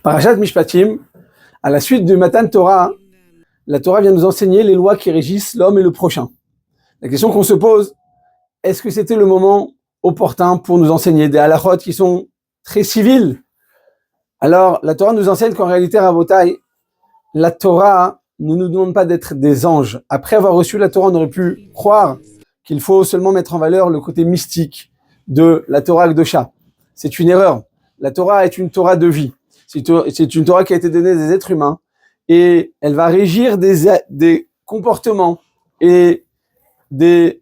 Parashat Mishpatim, à la suite de Matan Torah, la Torah vient nous enseigner les lois qui régissent l'homme et le prochain. La question qu'on se pose, est-ce que c'était le moment opportun pour nous enseigner des halachot qui sont très civils? Alors, la Torah nous enseigne qu'en réalité, Rabotai, la Torah ne nous demande pas d'être des anges. Après avoir reçu la Torah, on aurait pu croire qu'il faut seulement mettre en valeur le côté mystique de la Torah Akdosha. C'est une erreur. La Torah est une Torah de vie. C'est une Torah qui a été donnée des êtres humains et elle va régir des comportements et des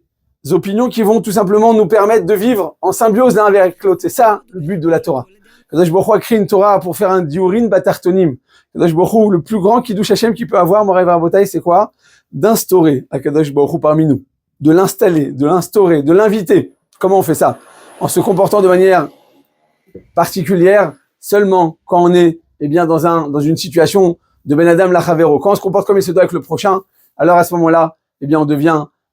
opinions qui vont tout simplement nous permettre de vivre en symbiose l'un avec l'autre. C'est ça le but de la Torah. Kadosh Baruch Hu a créé une Torah pour faire un diurin batartonim. Kadosh Baruch Hu, le plus grand kiddush Hashem qu'il peut avoir, Moray Varbotai, c'est quoi? D'instaurer à Kadosh Baruch Hu parmi nous, de l'installer, de l'instaurer, de l'inviter. Comment on fait ça? En se comportant de manière particulière, seulement quand on est dans une situation de Ben Adam Lachavero. Quand on se comporte comme il se doit avec le prochain, alors à ce moment-là,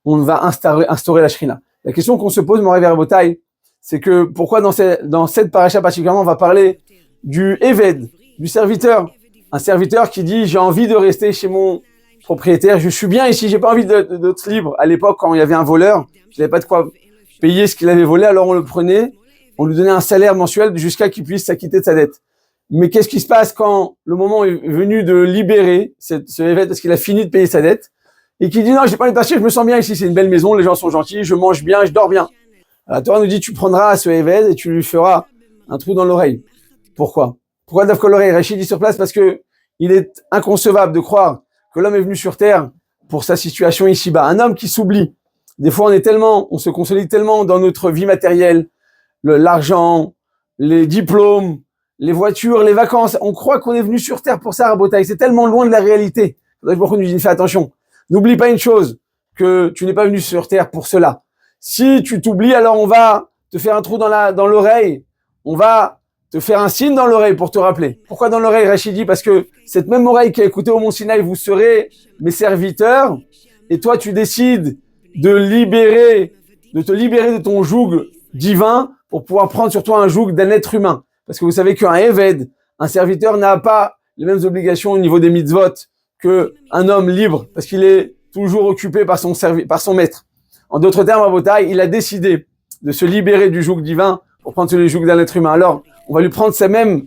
on va instaurer la Shrina. La question qu'on se pose, Moray Varbotai, c'est que pourquoi dans cette paracha particulièrement, on va parler du Eved, du serviteur. Un serviteur qui dit, j'ai envie de rester chez mon propriétaire, je suis bien ici, j'ai pas envie d'être libre. À l'époque, quand il y avait un voleur, il n'avait pas de quoi payer ce qu'il avait volé, alors on le prenait, on lui donnait un salaire mensuel jusqu'à qu'il puisse s'acquitter de sa dette. Mais qu'est-ce qui se passe quand le moment est venu de libérer ce Eved parce qu'il a fini de payer sa dette et qu'il dit, non, j'ai pas envie de tâcher, je me sens bien ici, c'est une belle maison, les gens sont gentils, je mange bien, je dors bien. La Torah nous dit, tu prendras ce Eved et tu lui feras un trou dans l'oreille. Pourquoi d'Avkol l'oreille? Rachid dit sur place parce que il est inconcevable de croire que l'homme est venu sur terre pour sa situation ici-bas. Un homme qui s'oublie. Des fois, on se consolide tellement dans notre vie matérielle, l'argent, les diplômes, les voitures, les vacances. On croit qu'on est venu sur terre pour ça, Rabotai. C'est tellement loin de la réalité. Beaucoup nous disent, fais attention. N'oublie pas une chose, que tu n'es pas venu sur terre pour cela. Si tu t'oublies, alors on va te faire un trou dans l'oreille. On va te faire un signe dans l'oreille pour te rappeler. Pourquoi dans l'oreille, Rachid dit? Parce que cette même oreille qui a écouté au Mont Sinaï, vous serez mes serviteurs, et toi tu décides de te libérer de ton joug divin pour pouvoir prendre sur toi un joug d'un être humain. Parce que vous savez qu'un Eved, un serviteur, n'a pas les mêmes obligations au niveau des mitzvot qu'un homme libre, parce qu'il est toujours occupé par son maître. En d'autres termes, Rabotai, il a décidé de se libérer du joug divin pour prendre sur le joug d'un être humain. Alors, on va lui prendre sa même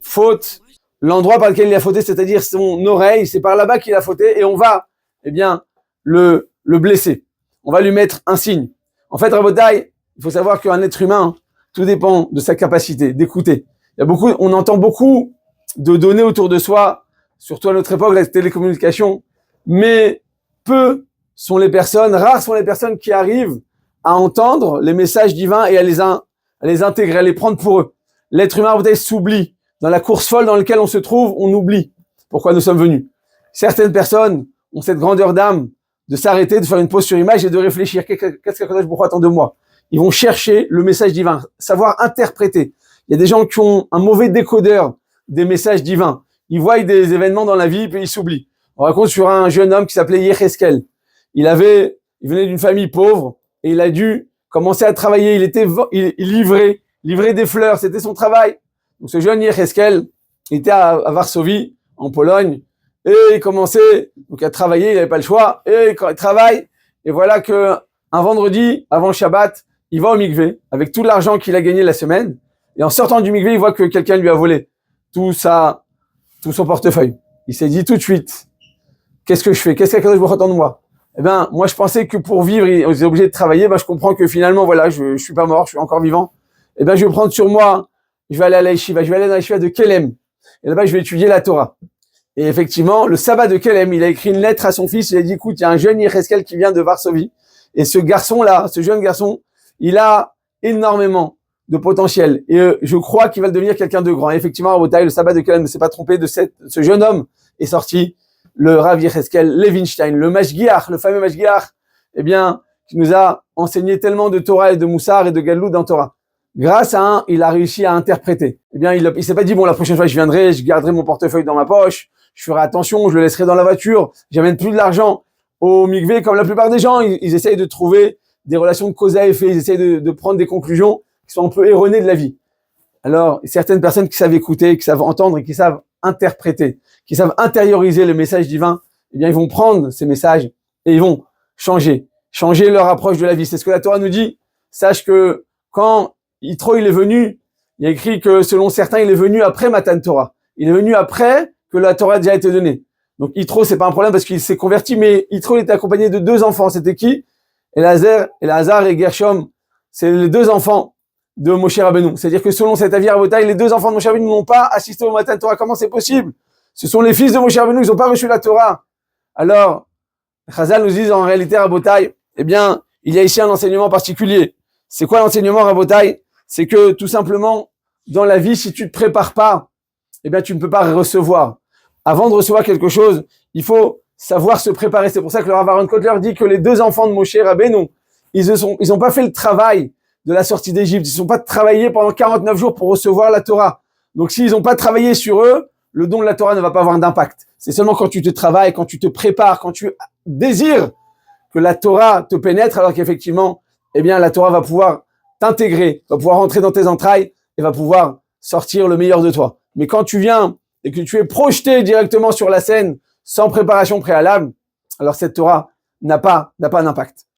faute, l'endroit par lequel il a fauté, c'est-à-dire son oreille, c'est par là-bas qu'il a fauté, et on va, le blesser. On va lui mettre un signe. En fait, Rabotai, il faut savoir qu'un être humain, tout dépend de sa capacité d'écouter. On entend beaucoup de données autour de soi, surtout à notre époque, la télécommunication, mais rares sont les personnes qui arrivent à entendre les messages divins et à les intégrer, à les prendre pour eux. L'être humain peut-être s'oublie. Dans la course folle dans laquelle on se trouve, on oublie pourquoi nous sommes venus. Certaines personnes ont cette grandeur d'âme de s'arrêter, de faire une pause sur image et de réfléchir. Qu'est-ce qu'Akadosh Baruch Hu attend de moi? Ils vont chercher le message divin, savoir interpréter. Il y a des gens qui ont un mauvais décodeur des messages divins. Ils voient des événements dans la vie puis ils s'oublient. On raconte sur un jeune homme qui s'appelait Yecheskel. Il venait d'une famille pauvre et il a dû commencer à travailler. Il livrait des fleurs, c'était son travail. Donc ce jeune Yecheskel était à Varsovie, en Pologne, et il commençait donc à travailler, il n'avait pas le choix, et quand il travaille, et voilà que un vendredi, avant le Shabbat, il va au mikvé, avec tout l'argent qu'il a gagné la semaine, et en sortant du mikvé, il voit que quelqu'un lui a volé tout son portefeuille. Il s'est dit tout de suite, qu'est-ce que je fais? Qu'est-ce que je veux attendre de moi? Moi je pensais que pour vivre, il était obligé de travailler, je comprends que finalement, voilà, je suis pas mort, je suis encore vivant. Je vais prendre sur moi, je vais aller à la yeshiva, je vais aller dans la yeshiva de Kelem. Et là-bas, je vais étudier la Torah. Et effectivement, le sabbat de Kelem, il a écrit une lettre à son fils, il a dit, écoute, il y a un jeune Yecheskel qui vient de Varsovie. Et ce jeune garçon, il a énormément de potentiel. Et je crois qu'il va devenir quelqu'un de grand. Et effectivement, le sabbat de Kelem ne s'est pas trompé de ce jeune homme est sorti, le Rav Yecheskel Levinstein, le Mashgiach, le fameux Mashgiach, qui nous a enseigné tellement de Torah et de Moussar et de Galout dans Torah. Grâce à il a réussi à interpréter. Il s'est pas dit, la prochaine fois je viendrai, je garderai mon portefeuille dans ma poche, je ferai attention, je le laisserai dans la voiture, j'amène plus de l'argent au mikvé, comme la plupart des gens, ils essayent de trouver des relations de cause à effet, ils essayent de prendre des conclusions qui sont un peu erronées de la vie. Alors, certaines personnes qui savent écouter, qui savent entendre et qui savent interpréter, qui savent intérioriser le message divin, eh bien, ils vont prendre ces messages et ils vont changer leur approche de la vie. C'est ce que la Torah nous dit. Sache que quand Yitro, il est venu, il y a écrit que selon certains, il est venu après Matan Torah. Il est venu après que la Torah a déjà été donnée. Donc, Yitro, c'est pas un problème parce qu'il s'est converti, mais Yitro, il était accompagné de 2 enfants. C'était qui? Elazar et Gershom. C'est les 2 enfants de Moshe Rabbeinu. C'est-à-dire que selon cet avis Rabotai, les 2 enfants de Moshe Rabbeinu n'ont pas assisté au Matan Torah. Comment c'est possible? Ce sont les fils de Moshe Rabbeinu, ils n'ont pas reçu la Torah. Alors, Chazal nous dit en réalité Rabotai, eh bien, il y a ici un enseignement particulier. C'est quoi l'enseignement Rabotai? C'est que tout simplement, dans la vie, si tu ne te prépares pas, eh bien, tu ne peux pas recevoir. Avant de recevoir quelque chose, il faut savoir se préparer. C'est pour ça que le Rav Aaron Kotler dit que les 2 enfants de Moshe Rabbeinu, ils ont pas fait le travail de la sortie d'Égypte. Ils ne sont pas travaillés pendant 49 jours pour recevoir la Torah. Donc, s'ils n'ont pas travaillé sur eux, le don de la Torah ne va pas avoir d'impact. C'est seulement quand tu te travailles, quand tu te prépares, quand tu désires que la Torah te pénètre, alors qu'effectivement, eh bien, la Torah va pouvoir t'intégrer, va pouvoir rentrer dans tes entrailles et va pouvoir sortir le meilleur de toi. Mais quand tu viens et que tu es projeté directement sur la scène sans préparation préalable, alors cette Torah n'a pas d'impact.